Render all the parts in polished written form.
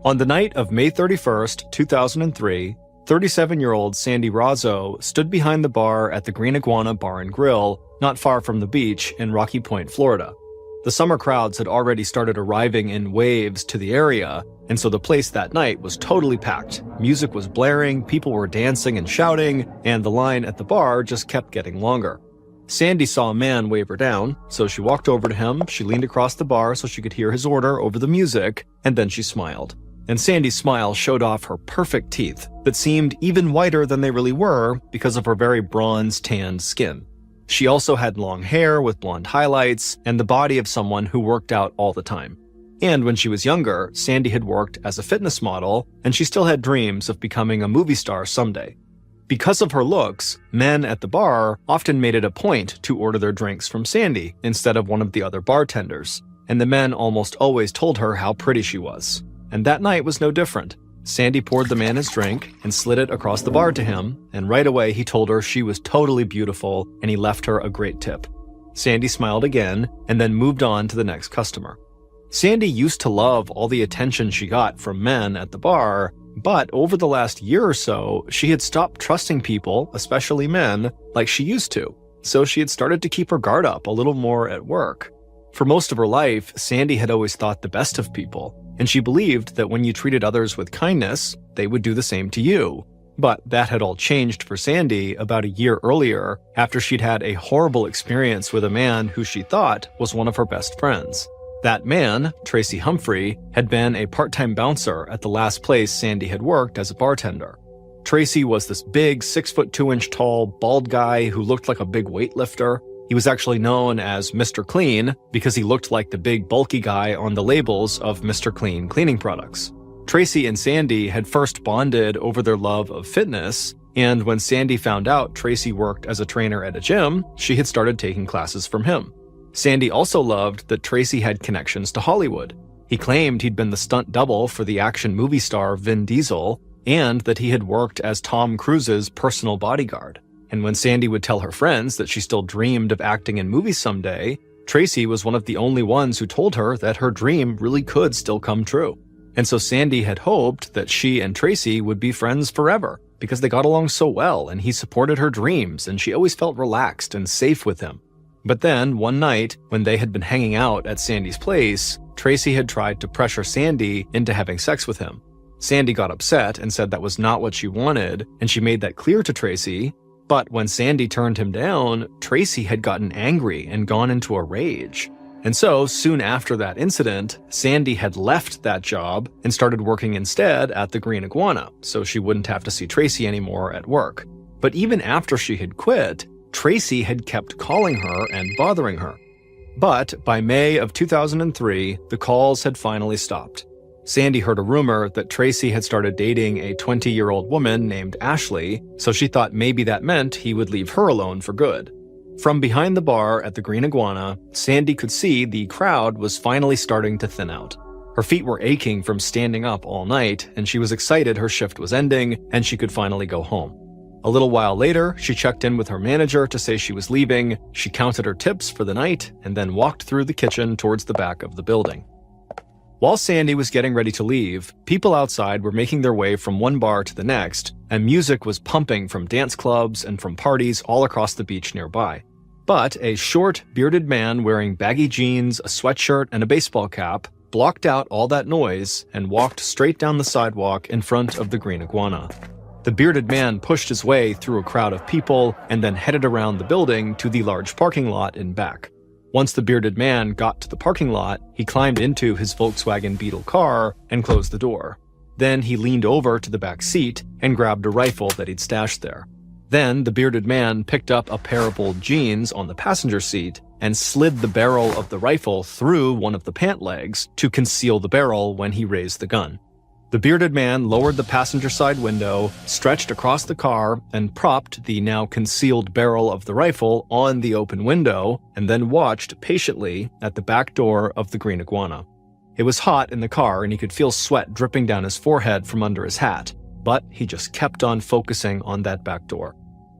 On the night of May 31st, 2003, 37-year-old Sandy Razzo stood behind the bar at the Green Iguana Bar and Grill, not far from the beach in Rocky Point, Florida. The summer crowds had already started arriving in waves to the area, and so the place that night was totally packed. Music was blaring, people were dancing and shouting, and the line at the bar just kept getting longer. Sandy saw a man wave her down, so she walked over to him, she leaned across the bar so she could hear his order over the music, and then she smiled. And Sandy's smile showed off her perfect teeth that seemed even whiter than they really were because of her very bronze-tanned skin. She also had long hair with blonde highlights and the body of someone who worked out all the time. And when she was younger, Sandy had worked as a fitness model, and she still had dreams of becoming a movie star someday. Because of her looks, men at the bar often made it a point to order their drinks from Sandy instead of one of the other bartenders, and the men almost always told her how pretty she was. And that night was no different. Sandy poured the man his drink and slid it across the bar to him, and right away he told her she was totally beautiful and he left her a great tip. Sandy smiled again and then moved on to the next customer. Sandy used to love all the attention she got from men at the bar, but over the last year or so, she had stopped trusting people, especially men, like she used to. So she had started to keep her guard up a little more at work. For most of her life, Sandy had always thought the best of people, and she believed that when you treated others with kindness, they would do the same to you. But that had all changed for Sandy about a year earlier after she'd had a horrible experience with a man who she thought was one of her best friends. That man, Tracy Humphrey, had been a part-time bouncer at the last place Sandy had worked as a bartender. Tracy was this big 6'2" tall, bald guy who looked like a big weightlifter. He was actually known as Mr. Clean because he looked like the big bulky guy on the labels of Mr. Clean cleaning products. Tracy and Sandy had first bonded over their love of fitness, and when Sandy found out Tracy worked as a trainer at a gym, she had started taking classes from him. Sandy also loved that Tracy had connections to Hollywood. He claimed he'd been the stunt double for the action movie star Vin Diesel, and that he had worked as Tom Cruise's personal bodyguard. And when Sandy would tell her friends that she still dreamed of acting in movies someday, Tracy was one of the only ones who told her that her dream really could still come true. And so Sandy had hoped that she and Tracy would be friends forever, because they got along so well and he supported her dreams and she always felt relaxed and safe with him. But then, one night, when they had been hanging out at Sandy's place, Tracy had tried to pressure Sandy into having sex with him. Sandy got upset and said that was not what she wanted, and she made that clear to Tracy. But when Sandy turned him down, Tracy had gotten angry and gone into a rage. And so, soon after that incident, Sandy had left that job and started working instead at the Green Iguana, so she wouldn't have to see Tracy anymore at work. But even after she had quit, Tracy had kept calling her and bothering her. But by May of 2003, the calls had finally stopped. Sandy heard a rumor that Tracy had started dating a 20-year-old woman named Ashley, so she thought maybe that meant he would leave her alone for good. From behind the bar at the Green Iguana, Sandy could see the crowd was finally starting to thin out. Her feet were aching from standing up all night, and she was excited her shift was ending and she could finally go home. A little while later, she checked in with her manager to say she was leaving, she counted her tips for the night, and then walked through the kitchen towards the back of the building. While Sandy was getting ready to leave, people outside were making their way from one bar to the next, and music was pumping from dance clubs and from parties all across the beach nearby. But a short, bearded man wearing baggy jeans, a sweatshirt, and a baseball cap blocked out all that noise and walked straight down the sidewalk in front of the Green Iguana. The bearded man pushed his way through a crowd of people and then headed around the building to the large parking lot in back. Once the bearded man got to the parking lot, he climbed into his Volkswagen Beetle car and closed the door. Then he leaned over to the back seat and grabbed a rifle that he'd stashed there. Then the bearded man picked up a pair of old jeans on the passenger seat and slid the barrel of the rifle through one of the pant legs to conceal the barrel when he raised the gun. The bearded man lowered the passenger side window, stretched across the car, and propped the now concealed barrel of the rifle on the open window, and then watched patiently at the back door of the Green Iguana. It was hot in the car and he could feel sweat dripping down his forehead from under his hat, but he just kept on focusing on that back door.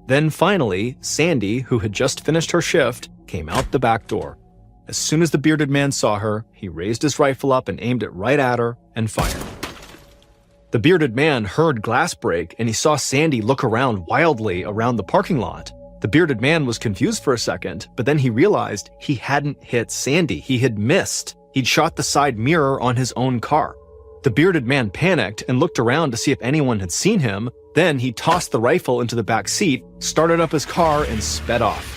Then finally, Sandy, who had just finished her shift, came out the back door. As soon as the bearded man saw her, he raised his rifle up and aimed it right at her and fired. The bearded man heard glass break and he saw Sandy look around wildly around the parking lot. The bearded man was confused for a second, but then he realized he hadn't hit Sandy. He had missed. He'd shot the side mirror on his own car. The bearded man panicked and looked around to see if anyone had seen him. Then he tossed the rifle into the back seat, started up his car, and sped off.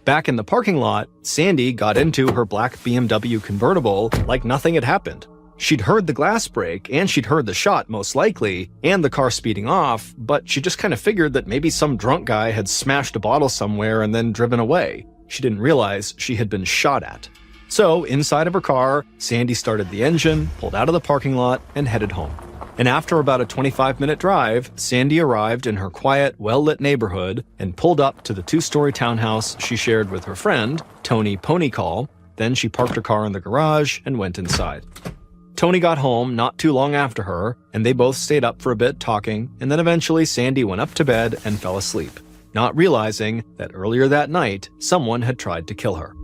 Back in the parking lot, Sandy got into her black BMW convertible like nothing had happened. She'd heard the glass break, and she'd heard the shot most likely, and the car speeding off, but she just kind of figured that maybe some drunk guy had smashed a bottle somewhere and then driven away. She didn't realize she had been shot at. So, inside of her car, Sandy started the engine, pulled out of the parking lot, and headed home. And after about a 25-minute drive, Sandy arrived in her quiet, well-lit neighborhood and pulled up to the 2-story townhouse she shared with her friend, Tony Ponycall. Then she parked her car in the garage and went inside. Tony got home not too long after her, and they both stayed up for a bit talking, and then eventually Sandy went up to bed and fell asleep, not realizing that earlier that night, someone had tried to kill her.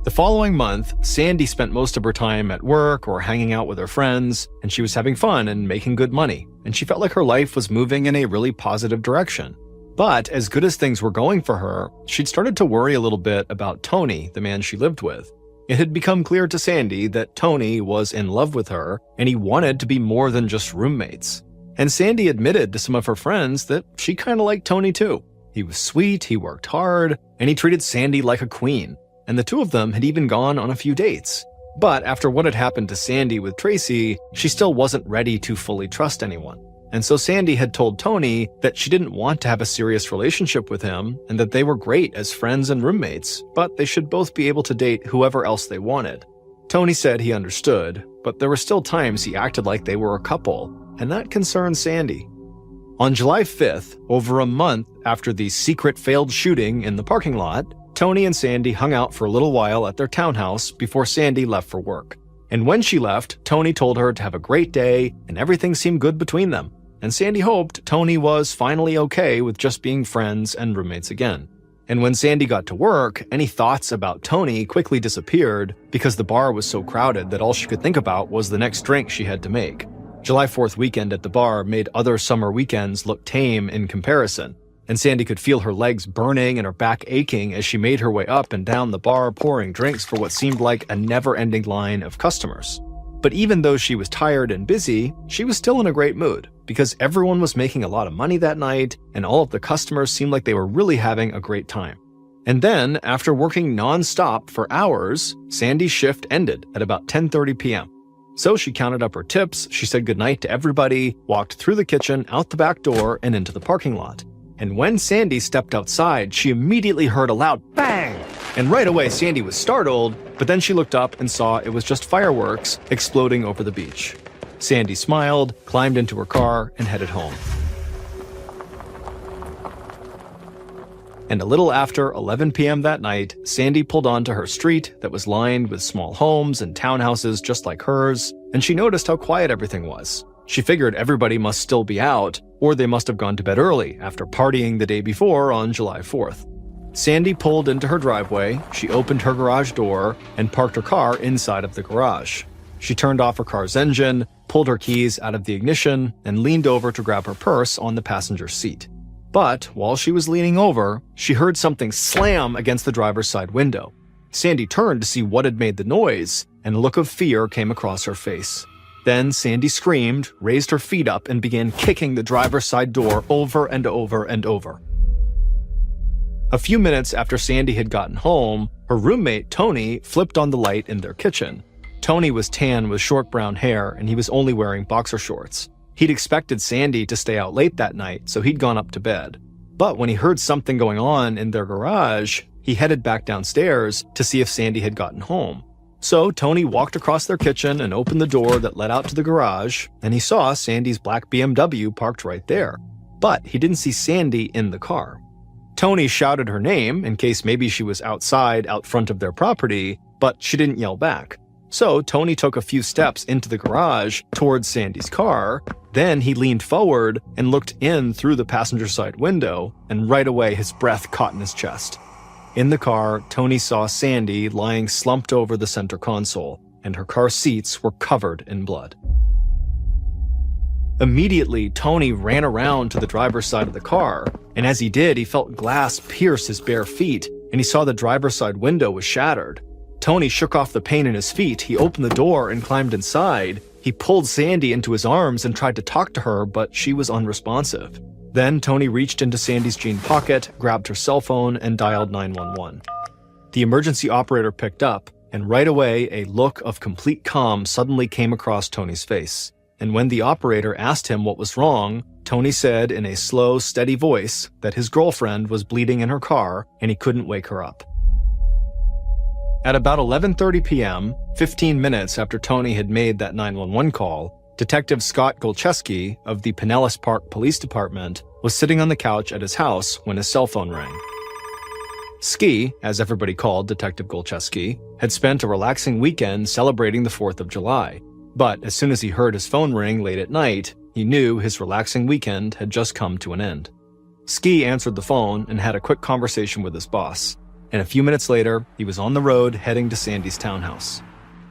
The following month, Sandy spent most of her time at work or hanging out with her friends, and she was having fun and making good money, and she felt like her life was moving in a really positive direction. But as good as things were going for her, she'd started to worry a little bit about Tony, the man she lived with. It had become clear to Sandy that Tony was in love with her, and he wanted to be more than just roommates. And Sandy admitted to some of her friends that she kind of liked Tony too. He was sweet, he worked hard, and he treated Sandy like a queen. And the two of them had even gone on a few dates. But after what had happened to Sandy with Tracy, she still wasn't ready to fully trust anyone. And so Sandy had told Tony that she didn't want to have a serious relationship with him and that they were great as friends and roommates, but they should both be able to date whoever else they wanted. Tony said he understood, but there were still times he acted like they were a couple, and that concerned Sandy. On July 5th, over a month after the secret failed shooting in the parking lot, Tony and Sandy hung out for a little while at their townhouse before Sandy left for work. And when she left, Tony told her to have a great day, and everything seemed good between them. And Sandy hoped Tony was finally okay with just being friends and roommates again. And when Sandy got to work, any thoughts about Tony quickly disappeared because the bar was so crowded that all she could think about was the next drink she had to make. July 4th weekend at the bar made other summer weekends look tame in comparison. And Sandy could feel her legs burning and her back aching as she made her way up and down the bar pouring drinks for what seemed like a never-ending line of customers. But even though she was tired and busy, she was still in a great mood because everyone was making a lot of money that night and all of the customers seemed like they were really having a great time. And then, after working non-stop for hours, Sandy's shift ended at about 10:30 p.m. So she counted up her tips, she said goodnight to everybody, walked through the kitchen, out the back door, and into the parking lot. And when Sandy stepped outside, she immediately heard a loud bang! And right away, Sandy was startled, but then she looked up and saw it was just fireworks exploding over the beach. Sandy smiled, climbed into her car, and headed home. And a little after 11 p.m. that night, Sandy pulled onto her street that was lined with small homes and townhouses just like hers, and she noticed how quiet everything was. She figured everybody must still be out, or they must have gone to bed early after partying the day before on July 4th. Sandy pulled into her driveway, she opened her garage door, and parked her car inside of the garage. She turned off her car's engine, pulled her keys out of the ignition, and leaned over to grab her purse on the passenger seat. But while she was leaning over, she heard something slam against the driver's side window. Sandy turned to see what had made the noise, and a look of fear came across her face. Then Sandy screamed, raised her feet up, and began kicking the driver's side door over and over and over. A few minutes after Sandy had gotten home, her roommate, Tony, flipped on the light in their kitchen. Tony was tan with short brown hair, and he was only wearing boxer shorts. He'd expected Sandy to stay out late that night, so he'd gone up to bed. But when he heard something going on in their garage, he headed back downstairs to see if Sandy had gotten home. So Tony walked across their kitchen and opened the door that led out to the garage, and he saw Sandy's black BMW parked right there. But he didn't see Sandy in the car. Tony shouted her name in case maybe she was outside out front of their property, but she didn't yell back. So Tony took a few steps into the garage towards Sandy's car, then he leaned forward and looked in through the passenger side window, and right away his breath caught in his chest. In the car, Tony saw Sandy lying slumped over the center console, and her car seats were covered in blood. Immediately, Tony ran around to the driver's side of the car, and as he did, he felt glass pierce his bare feet, and he saw the driver's side window was shattered. Tony shook off the pain in his feet, he opened the door and climbed inside. He pulled Sandy into his arms and tried to talk to her, but she was unresponsive. Then Tony reached into Sandy's jean pocket, grabbed her cell phone, and dialed 911. The emergency operator picked up, and right away, a look of complete calm suddenly came across Tony's face. And when the operator asked him what was wrong, Tony said in a slow, steady voice that his girlfriend was bleeding in her car and he couldn't wake her up. At about 11:30 p.m., 15 minutes after Tony had made that 911 call, Detective Scott Golcheski of the Pinellas Park Police Department was sitting on the couch at his house when his cell phone rang. Ski, as everybody called Detective Golcheski, had spent a relaxing weekend celebrating the 4th of July. But as soon as he heard his phone ring late at night, he knew his relaxing weekend had just come to an end. Ski answered the phone and had a quick conversation with his boss, and a few minutes later, he was on the road heading to Sandy's townhouse.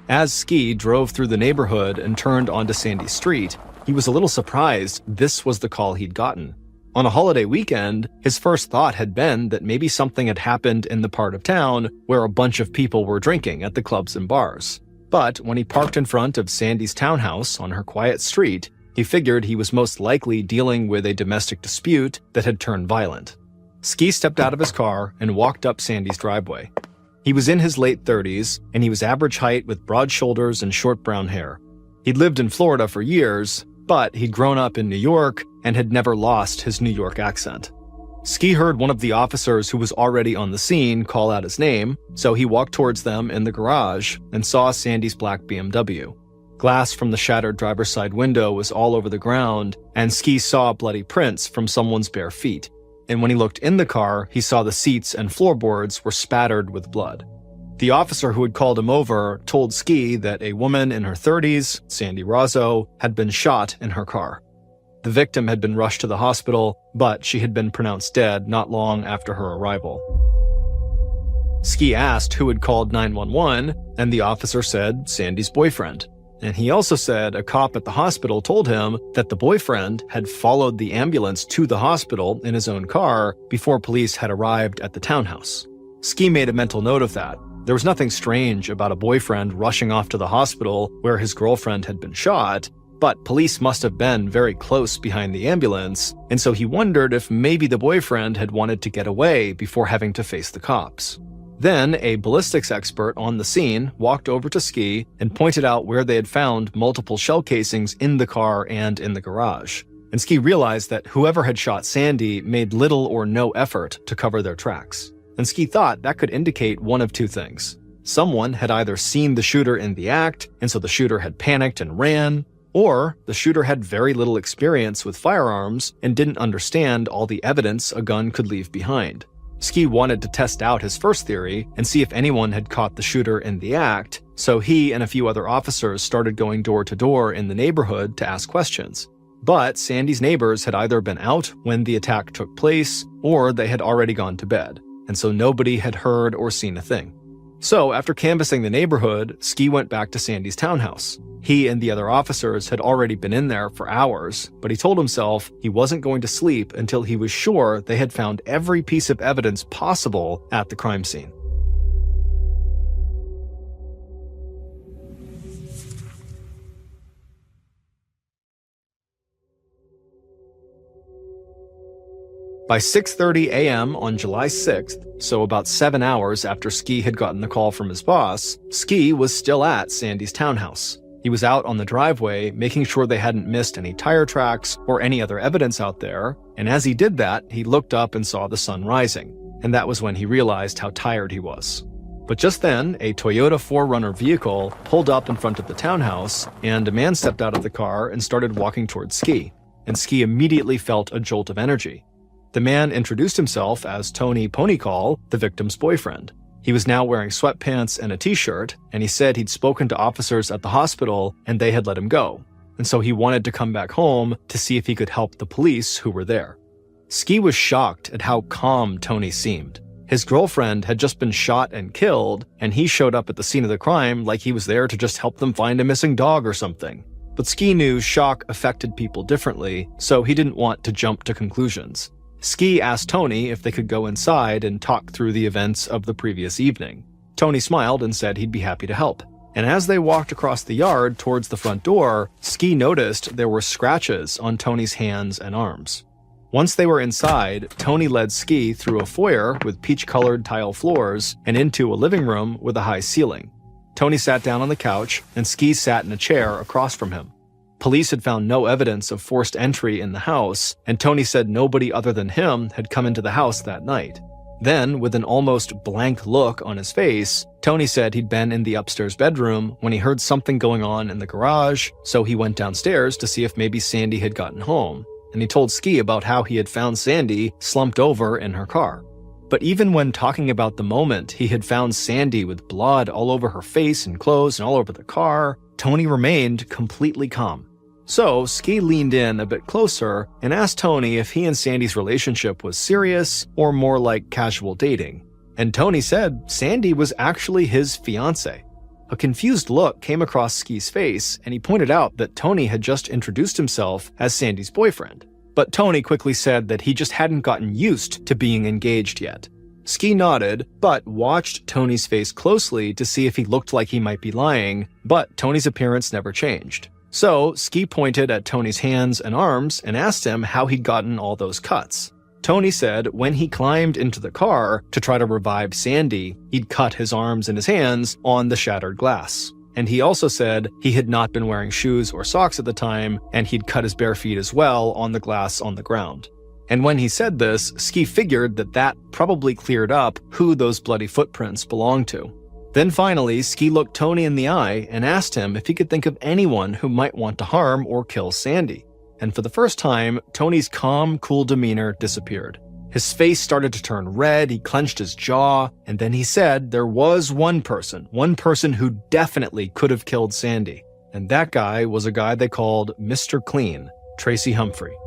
As Ski drove through the neighborhood and turned onto Sandy Street, he was a little surprised this was the call he'd gotten. On a holiday weekend, his first thought had been that maybe something had happened in the part of town where a bunch of people were drinking at the clubs and bars. But when he parked in front of Sandy's townhouse on her quiet street, he figured he was most likely dealing with a domestic dispute that had turned violent. Ski stepped out of his car and walked up Sandy's driveway. He was in his late 30s, and he was average height with broad shoulders and short brown hair. He'd lived in Florida for years, but he'd grown up in New York and had never lost his New York accent. Ski heard one of the officers who was already on the scene call out his name, so he walked towards them in the garage and saw Sandy's black BMW. Glass from the shattered driver's side window was all over the ground, and Ski saw bloody prints from someone's bare feet. And when he looked in the car, he saw the seats and floorboards were spattered with blood. The officer who had called him over told Ski that a woman in her 30s, Sandy Razzo, had been shot in her car. The victim had been rushed to the hospital, but she had been pronounced dead not long after her arrival. Ski asked who had called 911, and the officer said Sandy's boyfriend. And he also said a cop at the hospital told him that the boyfriend had followed the ambulance to the hospital in his own car before police had arrived at the townhouse. Ski made a mental note of that. There was nothing strange about a boyfriend rushing off to the hospital where his girlfriend had been shot, but police must have been very close behind the ambulance, and so he wondered if maybe the boyfriend had wanted to get away before having to face the cops. Then, a ballistics expert on the scene walked over to Ski and pointed out where they had found multiple shell casings in the car and in the garage. And Ski realized that whoever had shot Sandy made little or no effort to cover their tracks. And Ski thought that could indicate one of two things. Someone had either seen the shooter in the act, and so the shooter had panicked and ran, or the shooter had very little experience with firearms and didn't understand all the evidence a gun could leave behind. Ski wanted to test out his first theory and see if anyone had caught the shooter in the act, so he and a few other officers started going door to door in the neighborhood to ask questions. But Sandy's neighbors had either been out when the attack took place, or they had already gone to bed, and so nobody had heard or seen a thing. So after canvassing the neighborhood, Ski went back to Sandy's townhouse. He and the other officers had already been in there for hours, but he told himself he wasn't going to sleep until he was sure they had found every piece of evidence possible at the crime scene. By 6:30 a.m. on July 6th, so about 7 hours after Ski had gotten the call from his boss, Ski was still at Sandy's townhouse. He was out on the driveway, making sure they hadn't missed any tire tracks or any other evidence out there, and as he did that, he looked up and saw the sun rising, and that was when he realized how tired he was. But just then, a Toyota 4Runner vehicle pulled up in front of the townhouse, and a man stepped out of the car and started walking towards Ski, and Ski immediately felt a jolt of energy. The man introduced himself as Tony Ponycall, the victim's boyfriend. He was now wearing sweatpants and a t-shirt, and he said he'd spoken to officers at the hospital and they had let him go. And so he wanted to come back home to see if he could help the police who were there. Ski was shocked at how calm Tony seemed. His girlfriend had just been shot and killed, and he showed up at the scene of the crime like he was there to just help them find a missing dog or something. But Ski knew shock affected people differently, so he didn't want to jump to conclusions. Ski asked Tony if they could go inside and talk through the events of the previous evening. Tony smiled and said he'd be happy to help. And as they walked across the yard towards the front door, Ski noticed there were scratches on Tony's hands and arms. Once they were inside, Tony led Ski through a foyer with peach-colored tile floors and into a living room with a high ceiling. Tony sat down on the couch, and Ski sat in a chair across from him. Police had found no evidence of forced entry in the house, and Tony said nobody other than him had come into the house that night. Then, with an almost blank look on his face, Tony said he'd been in the upstairs bedroom when he heard something going on in the garage, so he went downstairs to see if maybe Sandy had gotten home, and he told Ski about how he had found Sandy slumped over in her car. But even when talking about the moment he had found Sandy with blood all over her face and clothes and all over the car, Tony remained completely calm. So, Ski leaned in a bit closer and asked Tony if he and Sandy's relationship was serious or more like casual dating. And Tony said Sandy was actually his fiancée. A confused look came across Ski's face, and he pointed out that Tony had just introduced himself as Sandy's boyfriend. But Tony quickly said that he just hadn't gotten used to being engaged yet. Ski nodded, but watched Tony's face closely to see if he looked like he might be lying, but Tony's appearance never changed. So, Ski pointed at Tony's hands and arms and asked him how he'd gotten all those cuts. Tony said when he climbed into the car to try to revive Sandy, he'd cut his arms and his hands on the shattered glass. And he also said he had not been wearing shoes or socks at the time, and he'd cut his bare feet as well on the glass on the ground. And when he said this, Ski figured that probably cleared up who those bloody footprints belonged to. Then finally, Ski looked Tony in the eye and asked him if he could think of anyone who might want to harm or kill Sandy. And for the first time, Tony's calm, cool demeanor disappeared. His face started to turn red, he clenched his jaw, and then he said there was one person who definitely could have killed Sandy. And that guy was a guy they called Mr. Clean, Tracy Humphrey.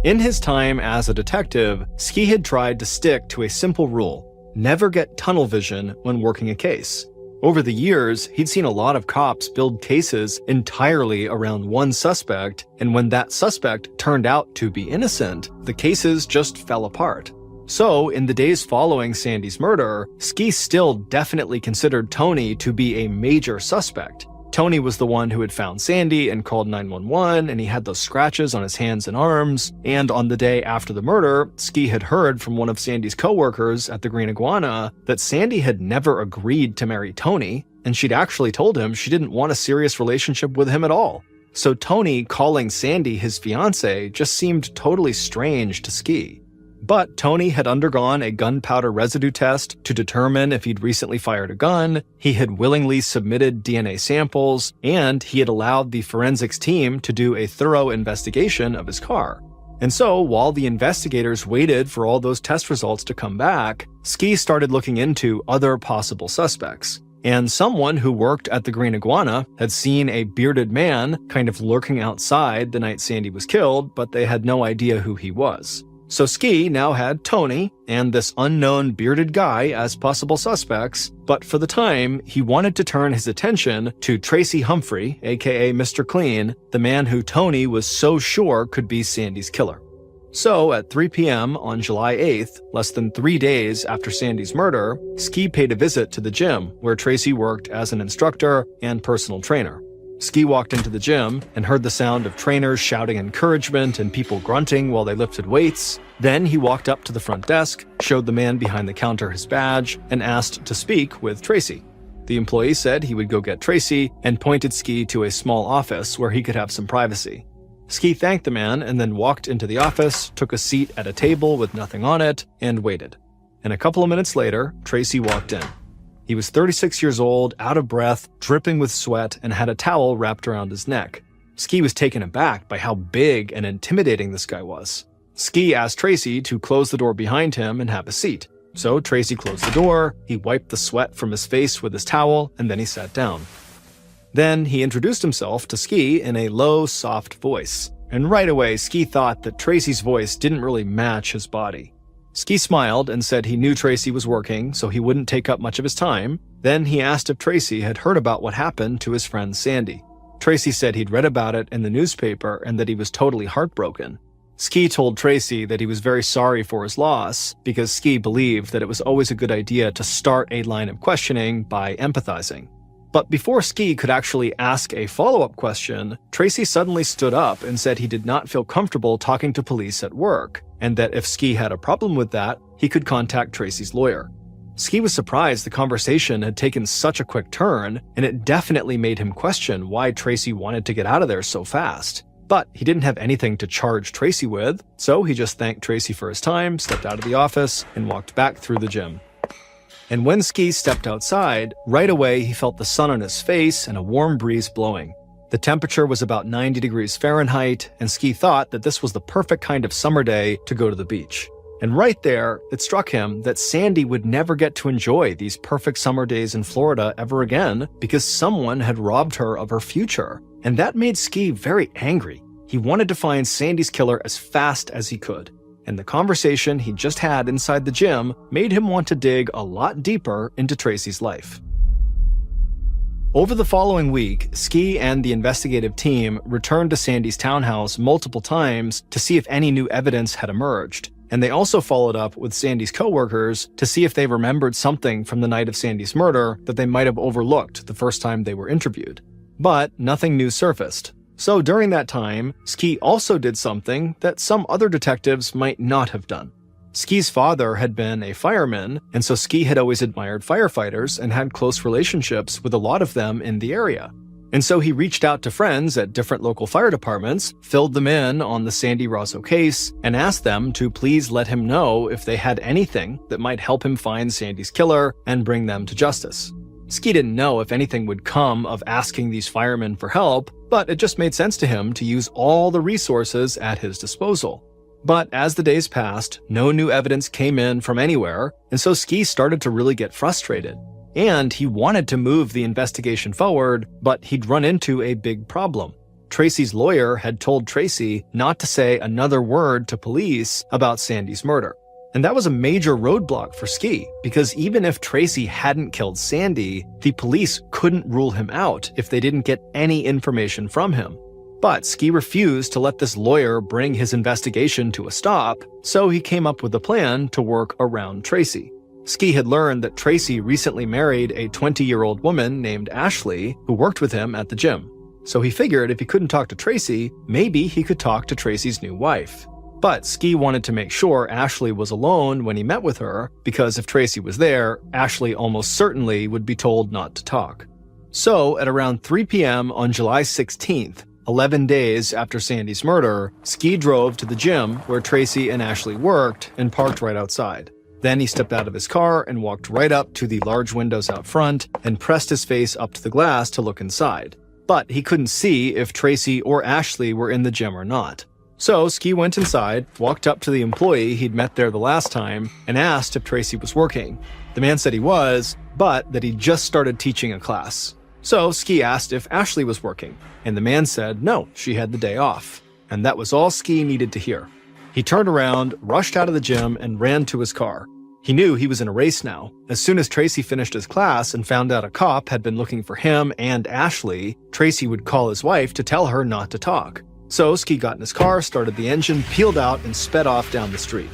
In his time as a detective, Ski had tried to stick to a simple rule: never get tunnel vision when working a case. Over the years, he'd seen a lot of cops build cases entirely around one suspect, and when that suspect turned out to be innocent, the cases just fell apart. So, in the days following Sandy's murder, Ski still definitely considered Tony to be a major suspect. Tony was the one who had found Sandy and called 911, and he had those scratches on his hands and arms. And on the day after the murder, Ski had heard from one of Sandy's coworkers at the Green Iguana that Sandy had never agreed to marry Tony, and she'd actually told him she didn't want a serious relationship with him at all. So Tony calling Sandy his fiancée just seemed totally strange to Ski. But Tony had undergone a gunpowder residue test to determine if he'd recently fired a gun, he had willingly submitted DNA samples, and he had allowed the forensics team to do a thorough investigation of his car. And so, while the investigators waited for all those test results to come back, Ski started looking into other possible suspects. And someone who worked at the Green Iguana had seen a bearded man kind of lurking outside the night Sandy was killed, but they had no idea who he was. So Ski now had Tony and this unknown bearded guy as possible suspects, but for the time, he wanted to turn his attention to Tracy Humphrey, aka Mr. Clean, the man who Tony was so sure could be Sandy's killer. So at 3 p.m. on July 8th, less than 3 days after Sandy's murder, Ski paid a visit to the gym where Tracy worked as an instructor and personal trainer. Ski walked into the gym and heard the sound of trainers shouting encouragement and people grunting while they lifted weights. Then he walked up to the front desk, showed the man behind the counter his badge, and asked to speak with Tracy. The employee said he would go get Tracy and pointed Ski to a small office where he could have some privacy. Ski thanked the man and then walked into the office, took a seat at a table with nothing on it, and waited. And a couple of minutes later, Tracy walked in. He was 36 years old, out of breath, dripping with sweat, and had a towel wrapped around his neck. Ski was taken aback by how big and intimidating this guy was. Ski asked Tracy to close the door behind him and have a seat. So Tracy closed the door, he wiped the sweat from his face with his towel, and then he sat down. Then he introduced himself to Ski in a low, soft voice. And right away, Ski thought that Tracy's voice didn't really match his body. Ski smiled and said he knew Tracy was working, so he wouldn't take up much of his time. Then he asked if Tracy had heard about what happened to his friend Sandy. Tracy said he'd read about it in the newspaper and that he was totally heartbroken. Ski told Tracy that he was very sorry for his loss because Ski believed that it was always a good idea to start a line of questioning by empathizing. But before Ski could actually ask a follow-up question, Tracy suddenly stood up and said he did not feel comfortable talking to police at work, and that if Ski had a problem with that, he could contact Tracy's lawyer. Ski was surprised the conversation had taken such a quick turn, and it definitely made him question why Tracy wanted to get out of there so fast. But he didn't have anything to charge Tracy with, so he just thanked Tracy for his time, stepped out of the office, and walked back through the gym. And when Ski stepped outside, right away he felt the sun on his face and a warm breeze blowing. The temperature was about 90 degrees Fahrenheit, and Ski thought that this was the perfect kind of summer day to go to the beach. And right there, it struck him that Sandy would never get to enjoy these perfect summer days in Florida ever again because someone had robbed her of her future. And that made Ski very angry. He wanted to find Sandy's killer as fast as he could. And the conversation he just had inside the gym made him want to dig a lot deeper into Tracy's life. Over the following week, Ski and the investigative team returned to Sandy's townhouse multiple times to see if any new evidence had emerged. And they also followed up with Sandy's coworkers to see if they remembered something from the night of Sandy's murder that they might have overlooked the first time they were interviewed. But nothing new surfaced. So during that time, Ski also did something that some other detectives might not have done. Ski's father had been a fireman, and so Ski had always admired firefighters and had close relationships with a lot of them in the area. And so he reached out to friends at different local fire departments, filled them in on the Sandy Rozzo case, and asked them to please let him know if they had anything that might help him find Sandy's killer and bring them to justice. Ski didn't know if anything would come of asking these firemen for help, but it just made sense to him to use all the resources at his disposal. But as the days passed, no new evidence came in from anywhere, and so Ski started to really get frustrated. And he wanted to move the investigation forward, but he'd run into a big problem. Tracy's lawyer had told Tracy not to say another word to police about Sandy's murder. And that was a major roadblock for Ski, because even if Tracy hadn't killed Sandy, the police couldn't rule him out if they didn't get any information from him. But Ski refused to let this lawyer bring his investigation to a stop, so he came up with a plan to work around Tracy. Ski had learned that Tracy recently married a 20-year-old woman named Ashley who worked with him at the gym. So he figured if he couldn't talk to Tracy, maybe he could talk to Tracy's new wife. But Ski wanted to make sure Ashley was alone when he met with her, because if Tracy was there, Ashley almost certainly would be told not to talk. So at around 3 p.m. on July 16th, 11 days after Sandy's murder, Ski drove to the gym where Tracy and Ashley worked and parked right outside. Then he stepped out of his car and walked right up to the large windows out front and pressed his face up to the glass to look inside. But he couldn't see if Tracy or Ashley were in the gym or not. So Ski went inside, walked up to the employee he'd met there the last time, and asked if Tracy was working. The man said he was, but that he just started teaching a class. So Ski asked if Ashley was working, and the man said no, she had the day off. And that was all Ski needed to hear. He turned around, rushed out of the gym, and ran to his car. He knew he was in a race now. As soon as Tracy finished his class and found out a cop had been looking for him and Ashley, Tracy would call his wife to tell her not to talk. So Ski got in his car, started the engine, peeled out, and sped off down the street.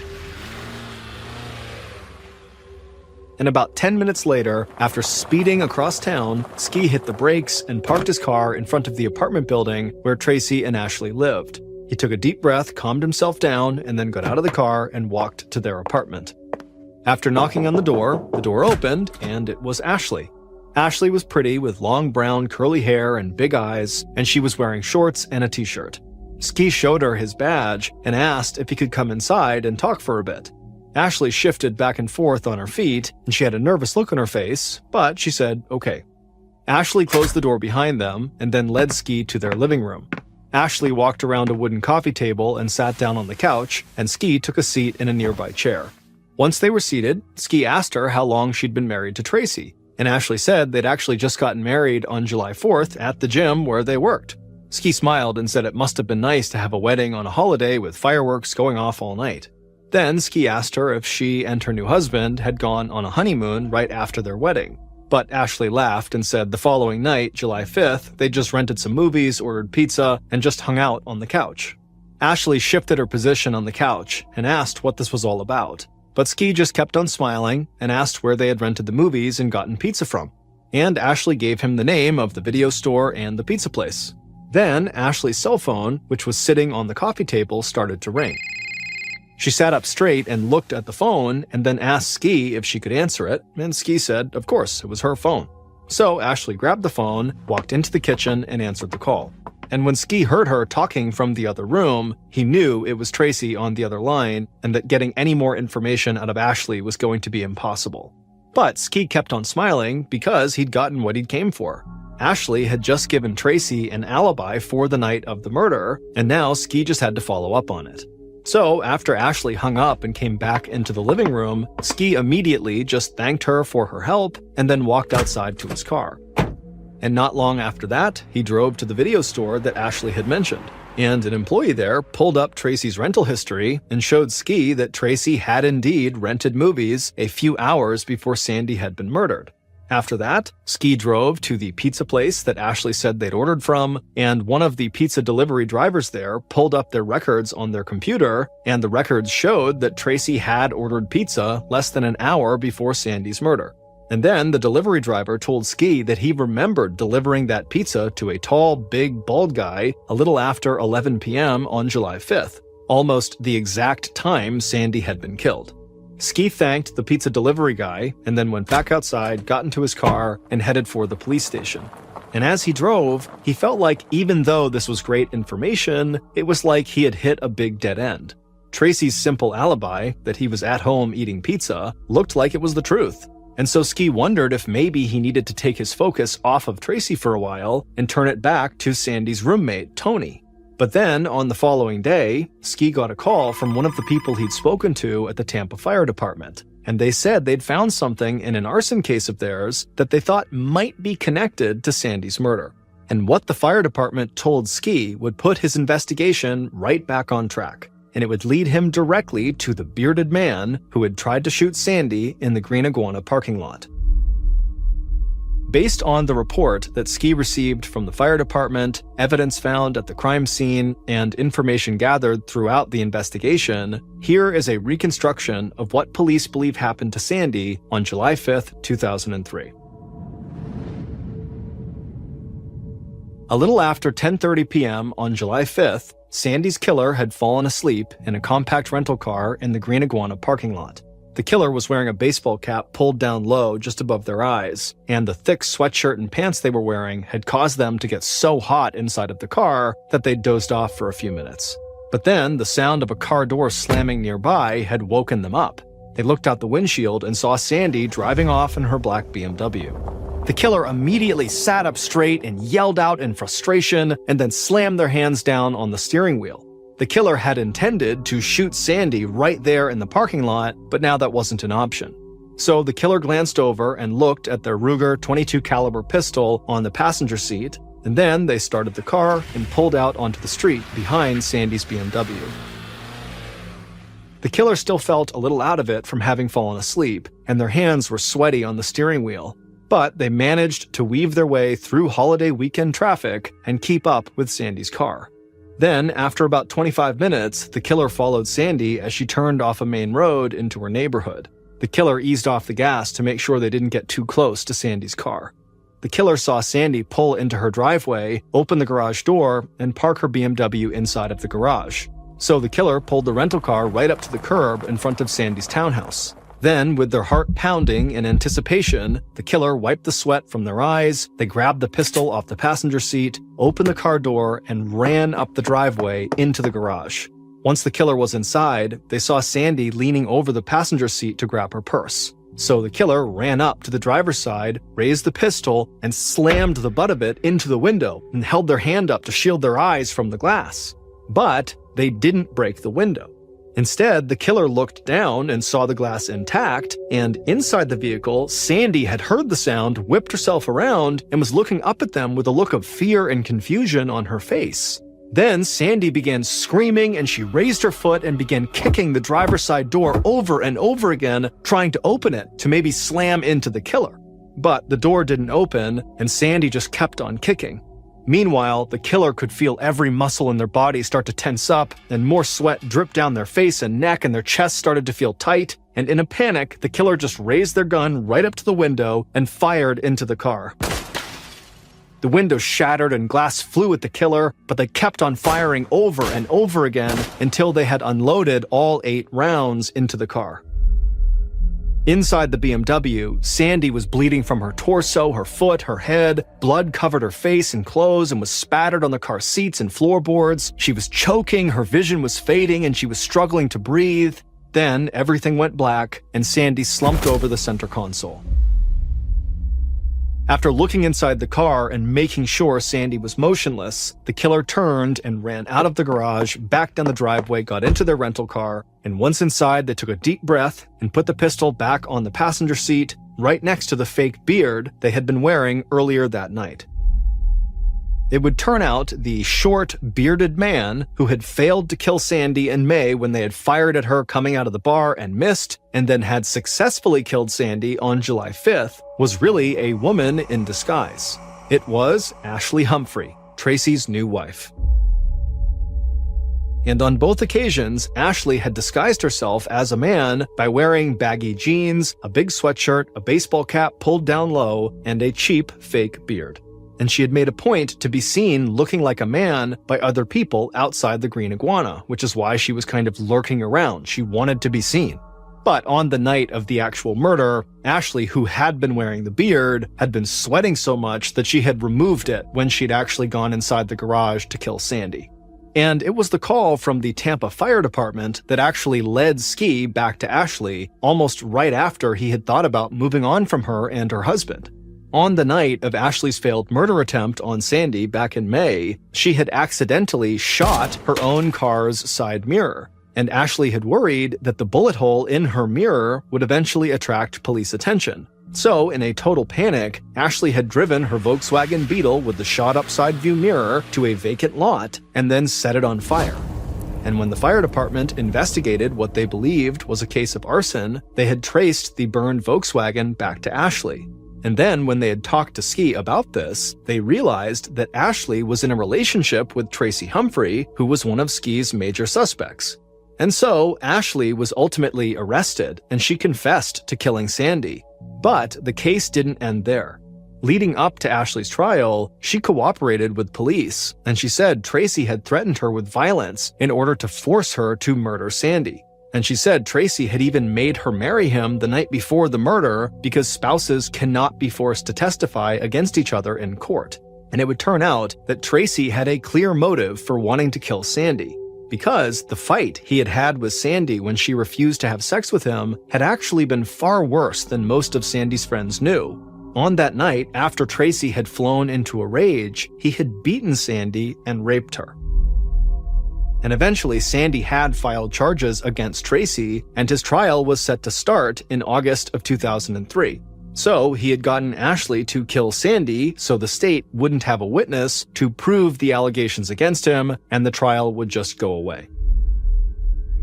And about 10 minutes later, after speeding across town, Ski hit the brakes and parked his car in front of the apartment building where Tracy and Ashley lived. He took a deep breath, calmed himself down, and then got out of the car and walked to their apartment. After knocking on the door opened, and it was Ashley. Ashley was pretty with long brown curly hair and big eyes, and she was wearing shorts and a t-shirt. Ski showed her his badge and asked if he could come inside and talk for a bit. Ashley shifted back and forth on her feet, and she had a nervous look on her face, but she said okay. Ashley closed the door behind them and then led Ski to their living room. Ashley walked around a wooden coffee table and sat down on the couch, and Ski took a seat in a nearby chair. Once they were seated, Ski asked her how long she'd been married to Tracy, and Ashley said they'd actually just gotten married on July 4th at the gym where they worked. Ski smiled and said it must have been nice to have a wedding on a holiday with fireworks going off all night. Then Ski asked her if she and her new husband had gone on a honeymoon right after their wedding. But Ashley laughed and said the following night, July 5th, they just rented some movies, ordered pizza, and just hung out on the couch. Ashley shifted her position on the couch and asked what this was all about. But Ski just kept on smiling and asked where they had rented the movies and gotten pizza from. And Ashley gave him the name of the video store and the pizza place. Then Ashley's cell phone, which was sitting on the coffee table, started to ring. She sat up straight and looked at the phone and then asked Ski if she could answer it, and Ski said, of course, it was her phone. So Ashley grabbed the phone, walked into the kitchen, and answered the call. And when Ski heard her talking from the other room, he knew it was Tracy on the other line and that getting any more information out of Ashley was going to be impossible. But Ski kept on smiling because he'd gotten what he'd came for. Ashley had just given Tracy an alibi for the night of the murder, and now Ski just had to follow up on it. So, after Ashley hung up and came back into the living room, Ski immediately just thanked her for her help and then walked outside to his car. And not long after that, he drove to the video store that Ashley had mentioned, and an employee there pulled up Tracy's rental history and showed Ski that Tracy had indeed rented movies a few hours before Sandy had been murdered. After that, Ski drove to the pizza place that Ashley said they'd ordered from, and one of the pizza delivery drivers there pulled up their records on their computer, and the records showed that Tracy had ordered pizza less than an hour before Sandy's murder. And then the delivery driver told Ski that he remembered delivering that pizza to a tall, big, bald guy a little after 11 p.m. on July 5th, almost the exact time Sandy had been killed. Ski thanked the pizza delivery guy and then went back outside, got into his car, and headed for the police station. And as he drove, he felt like even though this was great information, it was like he had hit a big dead end. Tracy's simple alibi, that he was at home eating pizza, looked like it was the truth. And so Ski wondered if maybe he needed to take his focus off of Tracy for a while and turn it back to Sandy's roommate, Tony. But then, on the following day, Ski got a call from one of the people he'd spoken to at the Tampa Fire Department, and they said they'd found something in an arson case of theirs that they thought might be connected to Sandy's murder. And what the fire department told Ski would put his investigation right back on track, and it would lead him directly to the bearded man who had tried to shoot Sandy in the Green Iguana parking lot. Based on the report that Ski received from the fire department, evidence found at the crime scene, and information gathered throughout the investigation, here is a reconstruction of what police believe happened to Sandy on July 5th, 2003. A little after 10:30 p.m. on July 5th, Sandy's killer had fallen asleep in a compact rental car in the Green Iguana parking lot. The killer was wearing a baseball cap pulled down low just above their eyes, and the thick sweatshirt and pants they were wearing had caused them to get so hot inside of the car that they dozed off for a few minutes. But then, the sound of a car door slamming nearby had woken them up. They looked out the windshield and saw Sandy driving off in her black BMW. The killer immediately sat up straight and yelled out in frustration, and then slammed their hands down on the steering wheel. The killer had intended to shoot Sandy right there in the parking lot, but now that wasn't an option. So the killer glanced over and looked at their Ruger .22 caliber pistol on the passenger seat, and then they started the car and pulled out onto the street behind Sandy's BMW. The killer still felt a little out of it from having fallen asleep, and their hands were sweaty on the steering wheel, but they managed to weave their way through holiday weekend traffic and keep up with Sandy's car. Then, after about 25 minutes, the killer followed Sandy as she turned off a main road into her neighborhood. The killer eased off the gas to make sure they didn't get too close to Sandy's car. The killer saw Sandy pull into her driveway, open the garage door, and park her BMW inside of the garage. So the killer pulled the rental car right up to the curb in front of Sandy's townhouse. Then, with their heart pounding in anticipation, the killer wiped the sweat from their eyes, they grabbed the pistol off the passenger seat, opened the car door, and ran up the driveway into the garage. Once the killer was inside, they saw Sandy leaning over the passenger seat to grab her purse. So the killer ran up to the driver's side, raised the pistol, and slammed the butt of it into the window and held their hand up to shield their eyes from the glass. But they didn't break the window. Instead, the killer looked down and saw the glass intact, and inside the vehicle, Sandy had heard the sound, whipped herself around, and was looking up at them with a look of fear and confusion on her face. Then Sandy began screaming and she raised her foot and began kicking the driver's side door over and over again, trying to open it to maybe slam into the killer. But the door didn't open and Sandy just kept on kicking. Meanwhile, the killer could feel every muscle in their body start to tense up, and more sweat dripped down their face and neck, and their chests started to feel tight, and in a panic, the killer just raised their gun right up to the window and fired into the car. The window shattered and glass flew at the killer, but they kept on firing over and over again until they had unloaded all 8 rounds into the car. Inside the BMW, Sandy was bleeding from her torso, her foot, her head. Blood covered her face and clothes and was spattered on the car seats and floorboards. She was choking, her vision was fading, and she was struggling to breathe. Then everything went black, and Sandy slumped over the center console. After looking inside the car and making sure Sandy was motionless, the killer turned and ran out of the garage, back down the driveway, got into their rental car, and once inside, they took a deep breath and put the pistol back on the passenger seat, right next to the fake beard they had been wearing earlier that night. It would turn out the short, bearded man who had failed to kill Sandy in May when they had fired at her coming out of the bar and missed, and then had successfully killed Sandy on July 5th, was really a woman in disguise. It was Ashley Humphrey, Tracy's new wife. And on both occasions, Ashley had disguised herself as a man by wearing baggy jeans, a big sweatshirt, a baseball cap pulled down low, and a cheap fake beard. And she had made a point to be seen looking like a man by other people outside the Green Iguana, which is why she was kind of lurking around. She wanted to be seen. But on the night of the actual murder, Ashley, who had been wearing the beard, had been sweating so much that she had removed it when she'd actually gone inside the garage to kill Sandy. And it was the call from the Tampa Fire Department that actually led Ski back to Ashley almost right after he had thought about moving on from her and her husband. On the night of Ashley's failed murder attempt on Sandy back in May, she had accidentally shot her own car's side mirror, and Ashley had worried that the bullet hole in her mirror would eventually attract police attention. So, in a total panic, Ashley had driven her Volkswagen Beetle with the shot-up side view mirror to a vacant lot and then set it on fire. And when the fire department investigated what they believed was a case of arson, they had traced the burned Volkswagen back to Ashley. And then, when they had talked to Ski about this, they realized that Ashley was in a relationship with Tracy Humphrey, who was one of Ski's major suspects. And so, Ashley was ultimately arrested, and she confessed to killing Sandy. But the case didn't end there. Leading up to Ashley's trial, she cooperated with police, and she said Tracy had threatened her with violence in order to force her to murder Sandy. And she said Tracy had even made her marry him the night before the murder because spouses cannot be forced to testify against each other in court. And it would turn out that Tracy had a clear motive for wanting to kill Sandy, because the fight he had had with Sandy when she refused to have sex with him had actually been far worse than most of Sandy's friends knew. On that night, after Tracy had flown into a rage, he had beaten Sandy and raped her. And eventually, Sandy had filed charges against Tracy, and his trial was set to start in August of 2003. So, he had gotten Ashley to kill Sandy so the state wouldn't have a witness to prove the allegations against him, and the trial would just go away.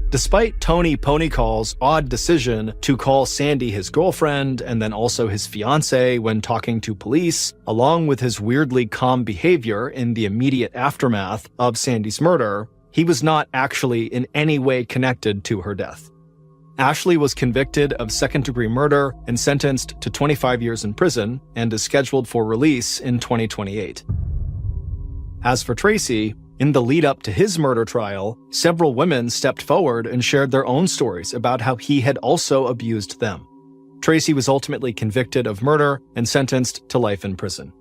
Despite Tony Ponycall's odd decision to call Sandy his girlfriend and then also his fiancée when talking to police, along with his weirdly calm behavior in the immediate aftermath of Sandy's murder, he was not actually in any way connected to her death. Ashley was convicted of second-degree murder and sentenced to 25 years in prison and is scheduled for release in 2028. As for Tracy, in the lead-up to his murder trial, several women stepped forward and shared their own stories about how he had also abused them. Tracy was ultimately convicted of murder and sentenced to life in prison.